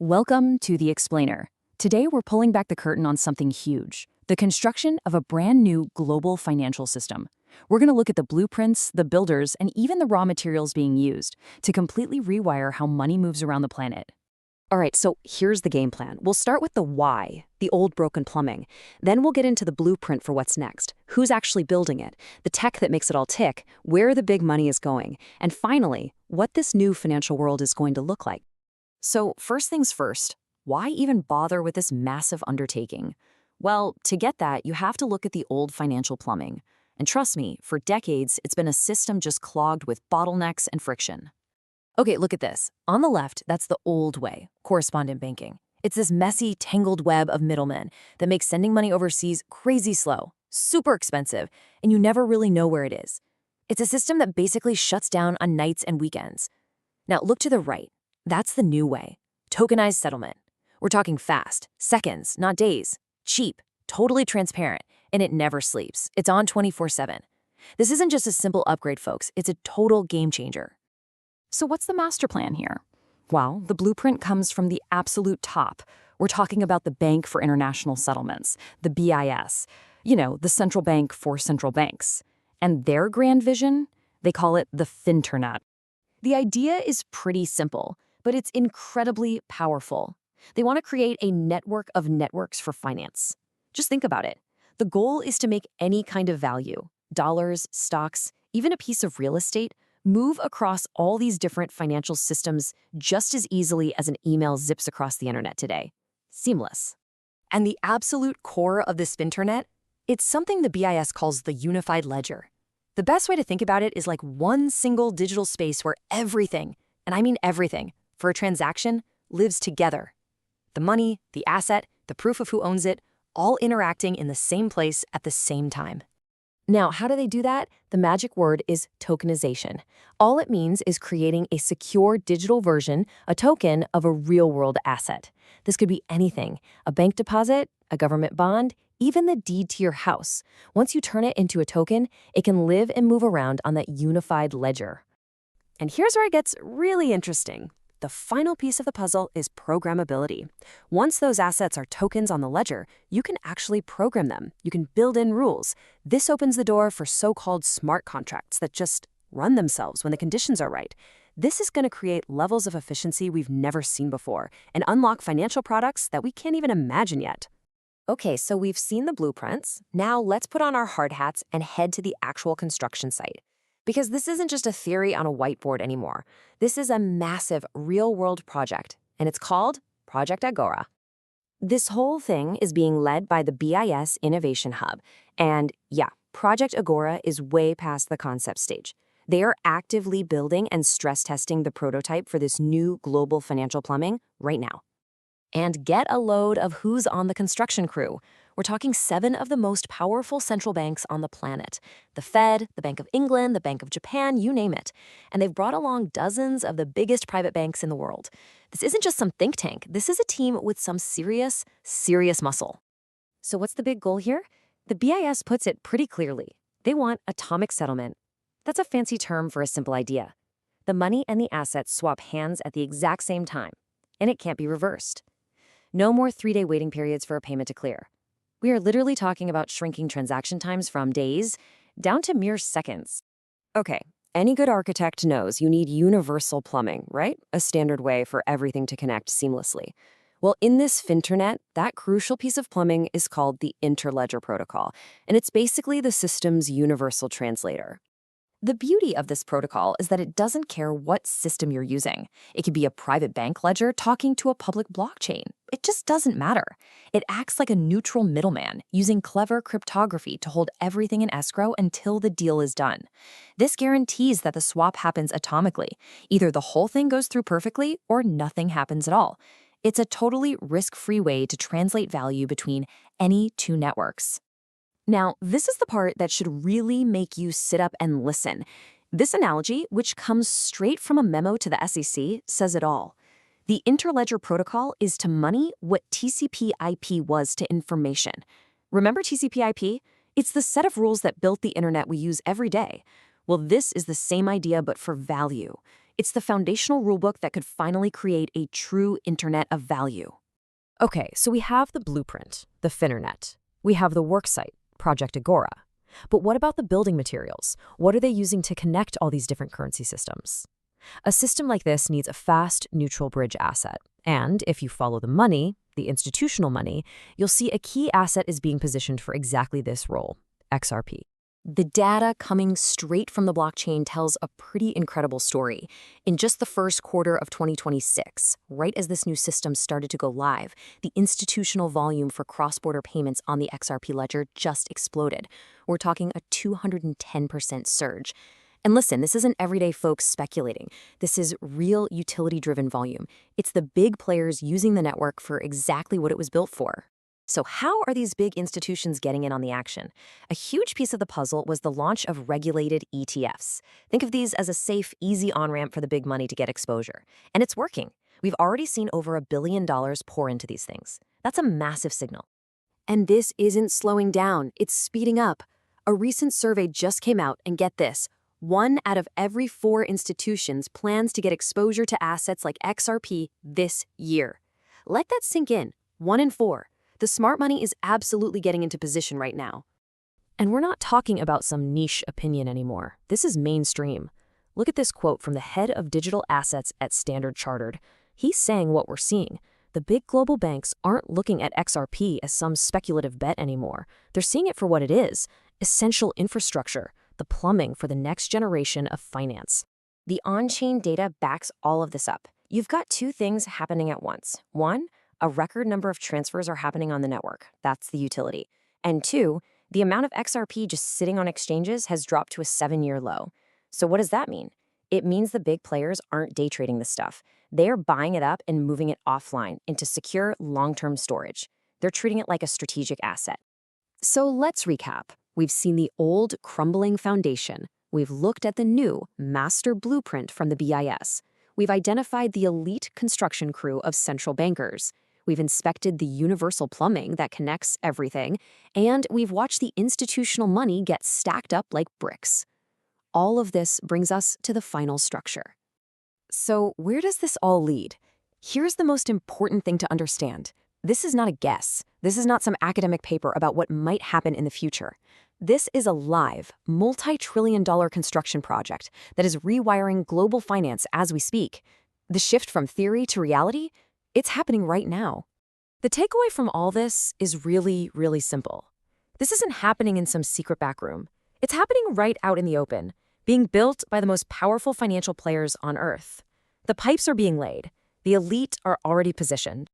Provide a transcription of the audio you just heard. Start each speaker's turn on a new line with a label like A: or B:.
A: Welcome to The Explainer. Today we're pulling back the curtain on something huge, the construction of a brand new global financial system. We're going to look at the blueprints, the builders, and even the raw materials being used to completely rewire how money moves around the planet.
B: All right, so here's the game plan. We'll start with the why, the old broken plumbing. Then we'll get into the blueprint for what's next, who's actually building it, the tech that makes it all tick, where the big money is going, and finally, what this new financial world is going to look like.
A: So first things first, why even bother with this massive undertaking? Well, to get that, you have to look at the old financial plumbing. And trust me, for decades, it's been a system just clogged with bottlenecks and friction. Okay, look at this. On the left, that's the old way, correspondent banking. It's this messy, tangled web of middlemen that makes sending money overseas crazy slow, super expensive, and you never really know where it is. It's a system that basically shuts down on nights and weekends. Now, look to the right. That's the new way. Tokenized settlement. We're talking fast, seconds, not days. Cheap, totally transparent, and it never sleeps. It's on 24/7. This isn't just a simple upgrade, folks. It's a total game changer. So what's the master plan here? Well, the blueprint comes from the absolute top. We're talking about the Bank for International Settlements, the BIS. You know, the central bank for central banks. And their grand vision? They call it the Finternet. The idea is pretty simple, but it's incredibly powerful. They want to create a network of networks for finance. Just think about it. The goal is to make any kind of value, dollars, stocks, even a piece of real estate, move across all these different financial systems just as easily as an email zips across the internet today. Seamless. And the absolute core of this Finternet, it's something the BIS calls the unified ledger. The best way to think about it is like one single digital space where everything, and I mean everything, for a transaction lives together. The money, the asset, the proof of who owns it, all interacting in the same place at the same time. Now, how do they do that? The magic word is tokenization. All it means is creating a secure digital version, a token of a real-world asset. This could be anything, a bank deposit, a government bond, even the deed to your house. Once you turn it into a token, it can live and move around on that unified ledger. And here's where it gets really interesting. The final piece of the puzzle is programmability. Once those assets are tokens on the ledger, you can actually program them. You can build in rules. This opens the door for so-called smart contracts that just run themselves when the conditions are right. This is going to create levels of efficiency we've never seen before and unlock financial products that we can't even imagine yet. Okay, so we've seen the blueprints. Now let's put on our hard hats and head to the actual construction site. Because this isn't just a theory on a whiteboard anymore. This is a massive real-world project, and it's called Project Agorá. This whole thing is being led by the BIS Innovation Hub. And yeah, Project Agorá is way past the concept stage. They are actively building and stress testing the prototype for this new global financial plumbing right now. And get a load of who's on the construction crew. We're talking 7 of the most powerful central banks on the planet. The Fed, the Bank of England, the Bank of Japan, you name it. And they've brought along dozens of the biggest private banks in the world. This isn't just some think tank. This is a team with some serious muscle. So what's the big goal here? The BIS puts it pretty clearly. They want atomic settlement. That's a fancy term for a simple idea. The money and the assets swap hands at the exact same time, and it can't be reversed. No more 3-day waiting periods for a payment to clear. We are literally talking about shrinking transaction times from days down to mere seconds. Okay, any good architect knows you need universal plumbing, right? A standard way for everything to connect seamlessly. Well, in this Finternet, that crucial piece of plumbing is called the Interledger Protocol, and it's basically the system's universal translator. The beauty of this protocol is that it doesn't care what system you're using. It could be a private bank ledger talking to a public blockchain. It just doesn't matter. It acts like a neutral middleman, using clever cryptography to hold everything in escrow until the deal is done. This guarantees that the swap happens atomically. Either the whole thing goes through perfectly or nothing happens at all. It's a totally risk-free way to translate value between any 2 networks. Now, this is the part that should really make you sit up and listen. This analogy, which comes straight from a memo to the SEC, says it all. The Interledger Protocol is to money what TCP/IP was to information. Remember TCP/IP? It's the set of rules that built the internet we use every day. Well, this is the same idea but for value. It's the foundational rulebook that could finally create a true internet of value.
B: Okay, so we have the blueprint, the Finternet. We have the worksite, Project Agorá. But what about the building materials? What are they using to connect all these different currency systems? A system like this needs a fast, neutral bridge asset. And if you follow the money, the institutional money, you'll see a key asset is being positioned for exactly this role, XRP.
A: The data coming straight from the blockchain tells a pretty incredible story. In just the first quarter of 2026, right as this new system started to go live, the institutional volume for cross-border payments on the XRP Ledger just exploded. We're talking a 210% surge. And listen, this isn't everyday folks speculating. This is real utility-driven volume. It's the big players using the network for exactly what it was built for. So how are these big institutions getting in on the action? A huge piece of the puzzle was the launch of regulated ETFs. Think of these as a safe, easy on-ramp for the big money to get exposure. And it's working. We've already seen over $1 billion pour into these things. That's a massive signal. And this isn't slowing down, it's speeding up. A recent survey just came out, and get this, 1 out of every 4 institutions plans to get exposure to assets like XRP this year. Let that sink in, 1 in 4. The smart money is absolutely getting into position right now.
B: And we're not talking about some niche opinion anymore. This is mainstream. Look at this quote from the head of digital assets at Standard Chartered. He's saying what we're seeing. The big global banks aren't looking at XRP as some speculative bet anymore. They're seeing it for what it is, essential infrastructure, the plumbing for the next generation of finance.
A: The on-chain data backs all of this up. You've got 2 things happening at once. 1, a record number of transfers are happening on the network. That's the utility. And 2, the amount of XRP just sitting on exchanges has dropped to a 7-year low. So what does that mean? It means the big players aren't day trading this stuff. They're buying it up and moving it offline into secure long-term storage. They're treating it like a strategic asset. So let's recap. We've seen the old, crumbling foundation. We've looked at the new, master blueprint from the BIS. We've identified the elite construction crew of central bankers. We've inspected the universal plumbing that connects everything, and we've watched the institutional money get stacked up like bricks. All of this brings us to the final structure. So where does this all lead? Here's the most important thing to understand. This is not a guess. This is not some academic paper about what might happen in the future. This is a live, multi-trillion-dollar construction project that is rewiring global finance as we speak. The shift from theory to reality? It's happening right now. The takeaway from all this is really, really simple. This isn't happening in some secret back room. It's happening right out in the open, being built by the most powerful financial players on Earth. The pipes are being laid. The elite are already positioned.